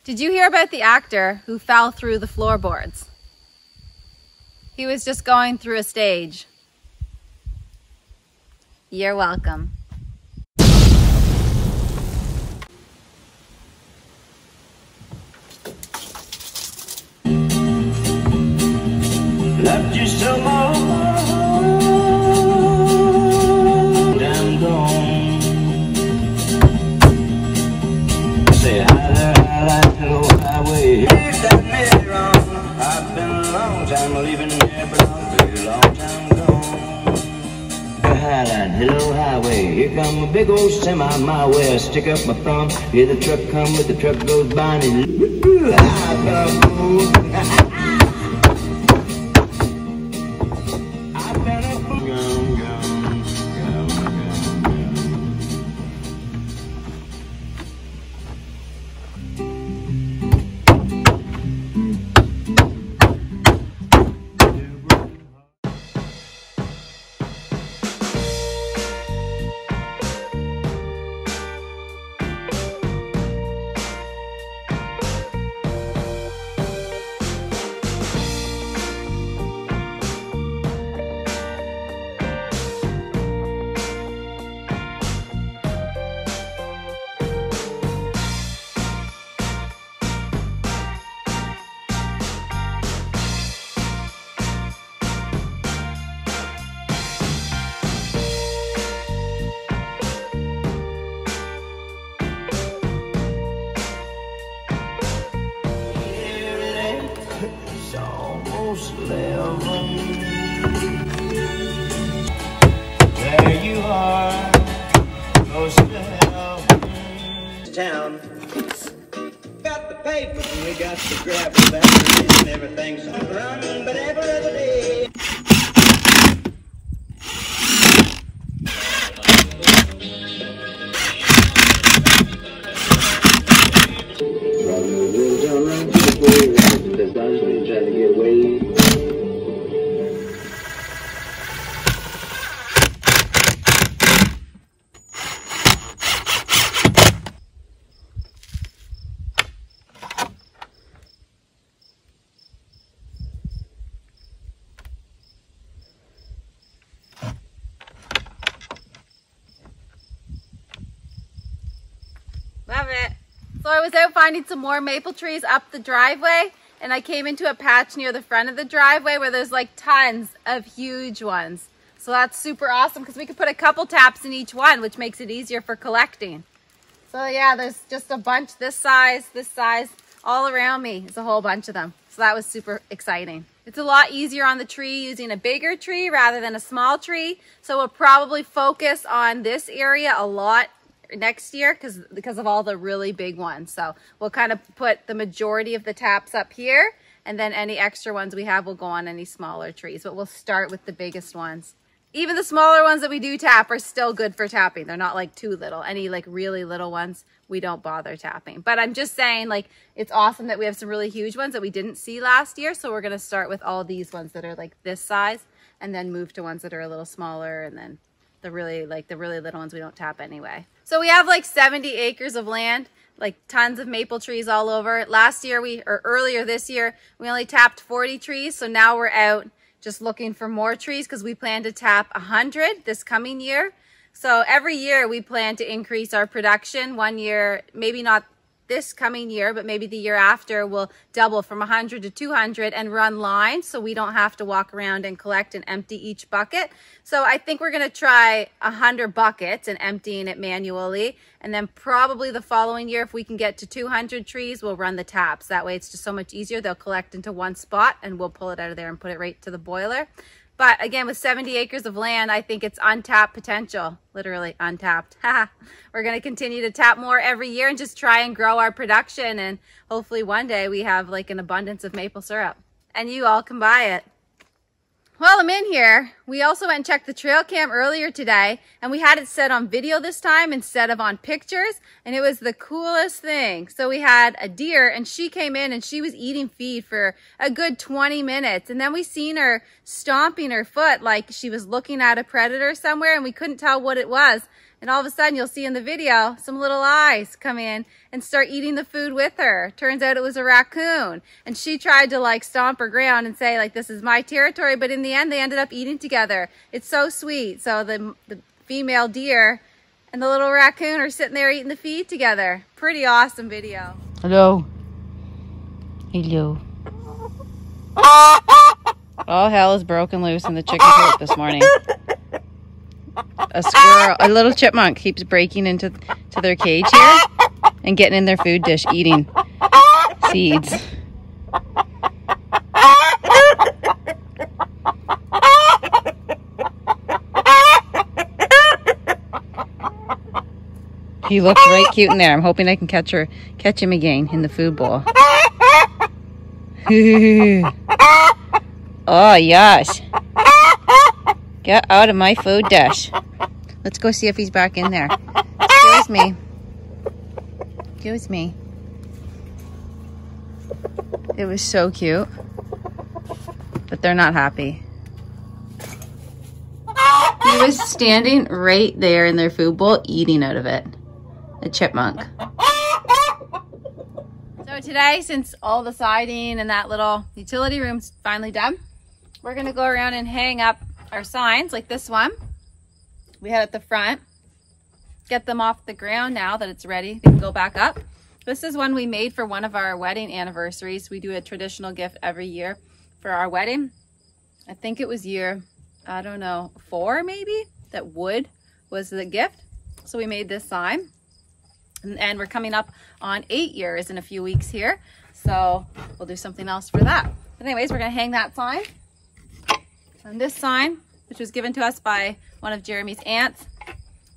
Did you hear about the actor who fell through the floorboards? He was just going through a stage. You're welcome. Left you so long, I'm gone. Say hi there, hello, highway. Here's that mirror on. I've been a long time leaving here, but I'll be a long time gone. Highline, hello, highway. Here come a big old semi my way. I stick up my thumb, hear the truck come, but the truck goes by and it I go. There you are, close to hell. Town. Got the paper, we got the gravel back and everything's running, but every other day. Trying to get away. Love it. So I was out finding some more maple trees up the driveway, and I came into a patch near the front of the driveway where there's like tons of huge ones. So that's super awesome because we could put a couple taps in each one, which makes it easier for collecting. So yeah, there's just a bunch this size, all around me. There's a whole bunch of them. So that was super exciting. It's a lot easier on the tree using a bigger tree rather than a small tree. So we'll probably focus on this area a lot next year because of all the really big ones. So we'll kind of put the majority of the taps up here, and then any extra ones we have will go on any smaller trees, but we'll start with the biggest ones. Even the smaller ones that we do tap are still good for tapping. They're not like too little. Any like really little ones we don't bother tapping. But I'm just saying, like, it's awesome that we have some really huge ones that we didn't see last year. So we're going to start with all these ones that are like this size, and then move to ones that are a little smaller, and then the really little ones we don't tap anyway. So we have like 70 acres of land, like tons of maple trees all over. Last year earlier this year, we only tapped 40 trees. So now we're out just looking for more trees because we plan to tap 100 this coming year. So every year we plan to increase our production. One year, maybe not this coming year, but maybe the year after, we'll double from 100 to 200 and run lines so we don't have to walk around and collect and empty each bucket. So I think we're going to try 100 buckets and emptying it manually. And then probably the following year, if we can get to 200 trees, we'll run the taps. That way it's just so much easier. They'll collect into one spot and we'll pull it out of there and put it right to the boiler. But again, with 70 acres of land, I think it's untapped potential, literally untapped. We're going to continue to tap more every year and just try and grow our production. And hopefully one day we have like an abundance of maple syrup and you all can buy it. While I'm in here, we also went and checked the trail cam earlier today, and we had it set on video this time instead of on pictures, and it was the coolest thing. So we had a deer, and she came in and she was eating feed for a good 20 minutes, and then we seen her stomping her foot like she was looking at a predator somewhere, and we couldn't tell what it was. And all of a sudden, you'll see in the video, some little eyes come in and start eating the food with her. Turns out it was a raccoon. And she tried to like stomp her ground and say like, this is my territory. But in the end, they ended up eating together. It's so sweet. So the female deer and the little raccoon are sitting there eating the feed together. Pretty awesome video. Hello. Hello. All hell is broken loose in the chicken coop this morning. A squirrel, a little chipmunk keeps breaking into their cage here and getting in their food dish, eating seeds. He looks right cute in there. I'm hoping I can catch him again in the food bowl. Oh, yes. Get out of my food dish. Let's go see if he's back in there. Excuse me. Excuse me. It was so cute. But they're not happy. He was standing right there in their food bowl, eating out of it. A chipmunk. So today, since all the siding and that little utility room's finally done, we're gonna go around and hang up our signs like this one we had at the front. Get them off the ground now that it's ready. They can go back up. This is one we made for one of our wedding anniversaries. We do a traditional gift every year for our wedding. I think it was year, I don't know, 4 maybe, that wood was the gift. So we made this sign. And we're coming up on 8 years in a few weeks here. So we'll do something else for that. But anyways, we're gonna hang that sign. And this sign, which was given to us by one of Jeremy's aunts,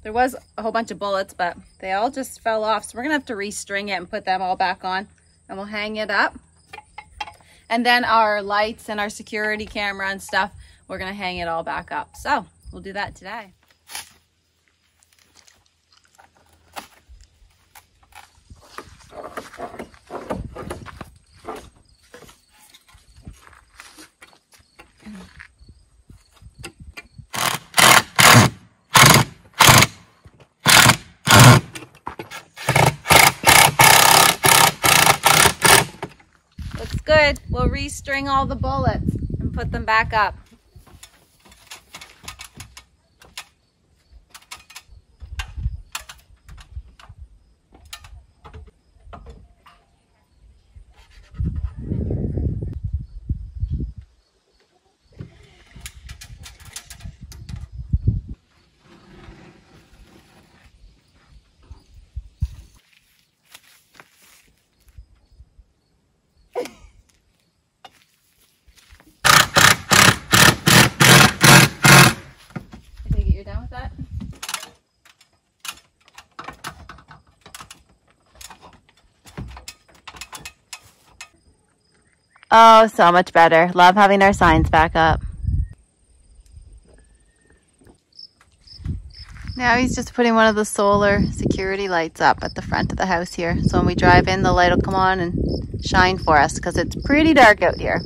there was a whole bunch of bullets, but they all just fell off. So we're gonna have to restring it and put them all back on, and we'll hang it up. And then our lights and our security camera and stuff, we're gonna hang it all back up. So we'll do that today. Good. We'll restring all the bullets and put them back up. Oh, so much better. Love having our signs back up. Now he's just putting one of the solar security lights up at the front of the house here. So when we drive in, the light will come on and shine for us because it's pretty dark out here.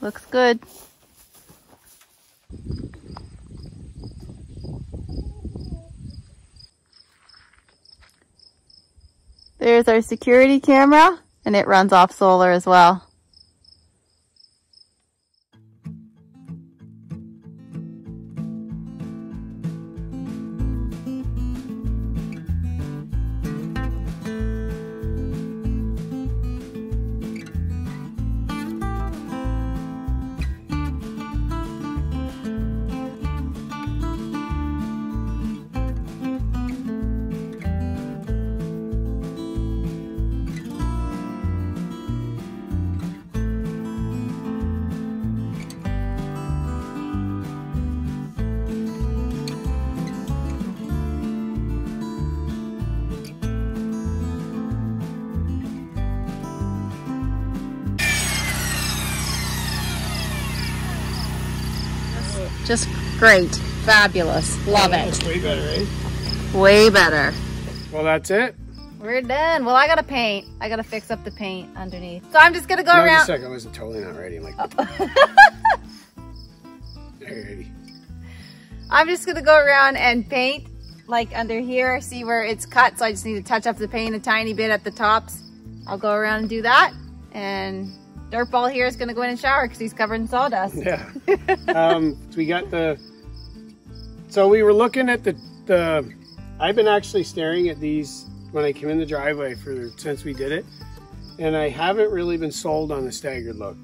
Looks good. There's our security camera, and it runs off solar as well. Just great. Fabulous. Love it. Way better, eh? Way better. Well, that's it. We're done. Well, I gotta paint. I gotta fix up the paint underneath. So I'm just gonna go around. Just a sec, I wasn't totally not ready. I'm like, alrighty. I'm just gonna go around and paint like under here, see where it's cut. So I just need to touch up the paint a tiny bit at the tops. I'll go around and do that. And Dirtball here is gonna go in and shower because he's covered in sawdust. Yeah. We got so we were looking at I've been actually staring at these when I came in the driveway since we did it. And I haven't really been sold on the staggered look.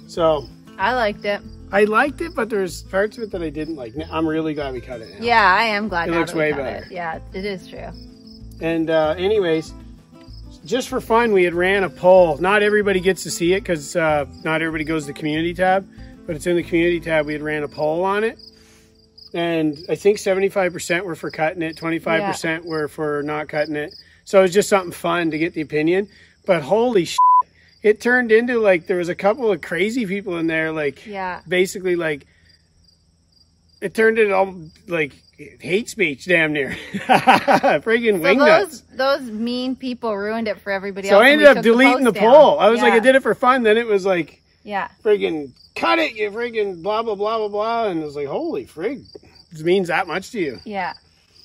So. I liked it. I liked it, but there's parts of it that I didn't like. I'm really glad we cut it now. Yeah, I am glad it now looks that we way cut better. It. Yeah, it is true. And anyways, just for fun, we had ran a poll. Not everybody gets to see it because not everybody goes to the community tab, but it's in the community tab. We had ran a poll on it. And I think 75% were for cutting it, 25% were for not cutting it. So it was just something fun to get the opinion. But holy shit, it turned into like there was a couple of crazy people in there, like basically like it turned into all like hate speech damn near. Friggin' wingnuts. Those mean people ruined it for everybody else. So I ended up deleting the poll. I was like, I did it for fun. Then it was like, friggin' cut it, you friggin' blah, blah, blah, blah, blah. And it was like, holy frig, it means that much to you. Yeah.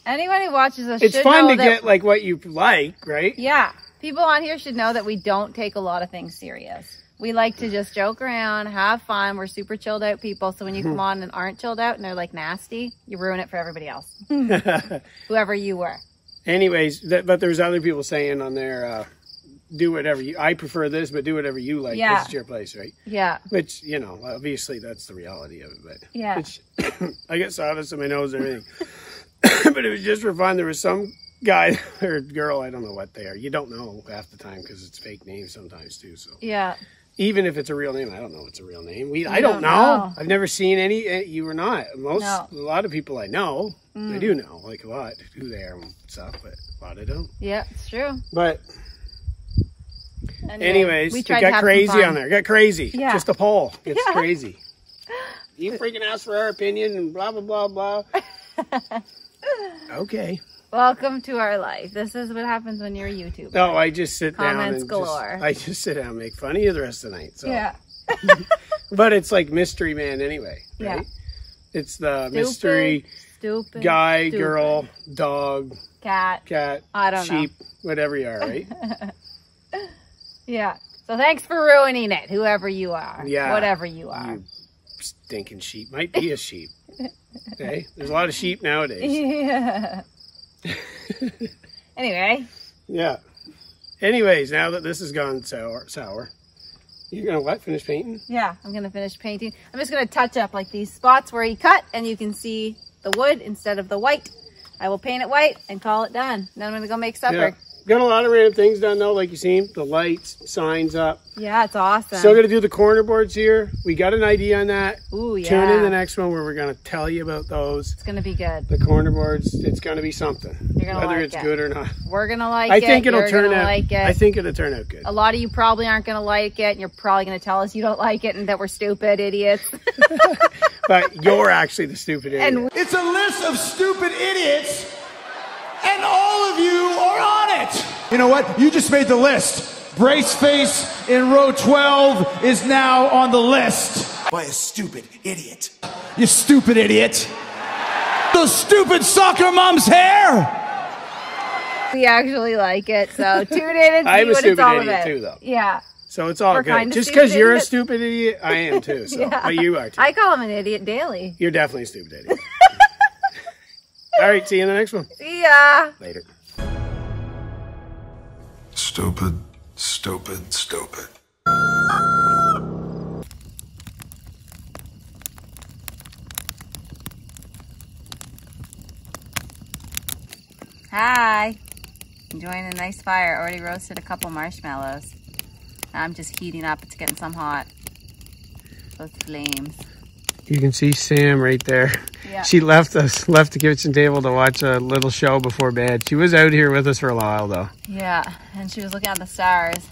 Anyone who watches us it's should fun know to get like what you like, right? Yeah. People on here should know that we don't take a lot of things serious. We like to just joke around, have fun. We're super chilled out people. So when you come on and aren't chilled out and they're like nasty, you ruin it for everybody else. Whoever you were. Anyways, but there's other people saying on there, do whatever I prefer this, but do whatever you like. Yeah. This is your place, right? Yeah. Which, you know, obviously that's the reality of it. But yeah. Which, I get sawdust in my nose and everything. But it was just for fun. There was some guy or girl, I don't know what they are. You don't know half the time because it's fake names sometimes too. So yeah. Even if it's a real name, I don't know it's a real name. I don't know. I've never seen any. You were not. A lot of people I know, I do know like a lot who they are and stuff, but a lot I don't. Yeah, it's true. But anyways, we got crazy on there. Got crazy. Yeah. Just a poll. It's crazy. You freaking asked for our opinion and blah, blah, blah, blah. Okay. Welcome to our life. This is what happens when you're a YouTuber. No, I just sit down and galore. I just sit down and make fun of you the rest of the night. So. Yeah. But it's like Mystery Man anyway, right? Yeah. It's the mystery guy, girl, dog, cat, I don't sheep, whatever you are, right? Yeah. So thanks for ruining it, whoever you are. Yeah. Whatever you are. You stinking sheep. Might be a sheep. Okay? There's a lot of sheep nowadays. Yeah. Anyway. Yeah. Anyways, now that this has gone sour, you're going to what? Finish painting? Yeah, I'm going to finish painting. I'm just going to touch up like these spots where he cut and you can see the wood instead of the white. I will paint it white and call it done. Then I'm going to go make supper. Yeah. Got a lot of random things done though, like you seen. The lights, signs up. Yeah, it's awesome. Still going to do the corner boards here. We got an idea on that. Ooh, yeah. Tune in the next one where we're going to tell you about those. It's going to be good. The corner boards, it's going to be something. You're gonna whether like it's good or not. We're going to like it. I think it'll turn out. Like it. I think it'll turn out good. A lot of you probably aren't going to like it, and you're probably going to tell us you don't like it and that we're stupid idiots. But you're actually the stupid idiot. And it's a list of stupid idiots, and all of you are on it. You know what? You just made the list. Braceface in row 12 is now on the list. By a stupid idiot. You stupid idiot. Those stupid soccer mom's hair. We actually like it, so tune in and see what it's all about. I'm a stupid idiot too, though. Yeah. So it's all good. Just because you're a stupid idiot, I am too. So but you are too. I call him an idiot daily. You're definitely a stupid idiot. All right, see you in the next one. See ya. Later. Stupid, stupid, stupid. Hi. Enjoying a nice fire. Already roasted a couple marshmallows. I'm just heating up. It's getting some hot. Those flames. You can see Sam right there. Yeah. She left the kitchen table to watch a little show before bed. She was out here with us for a while though. Yeah, and she was looking at the stars.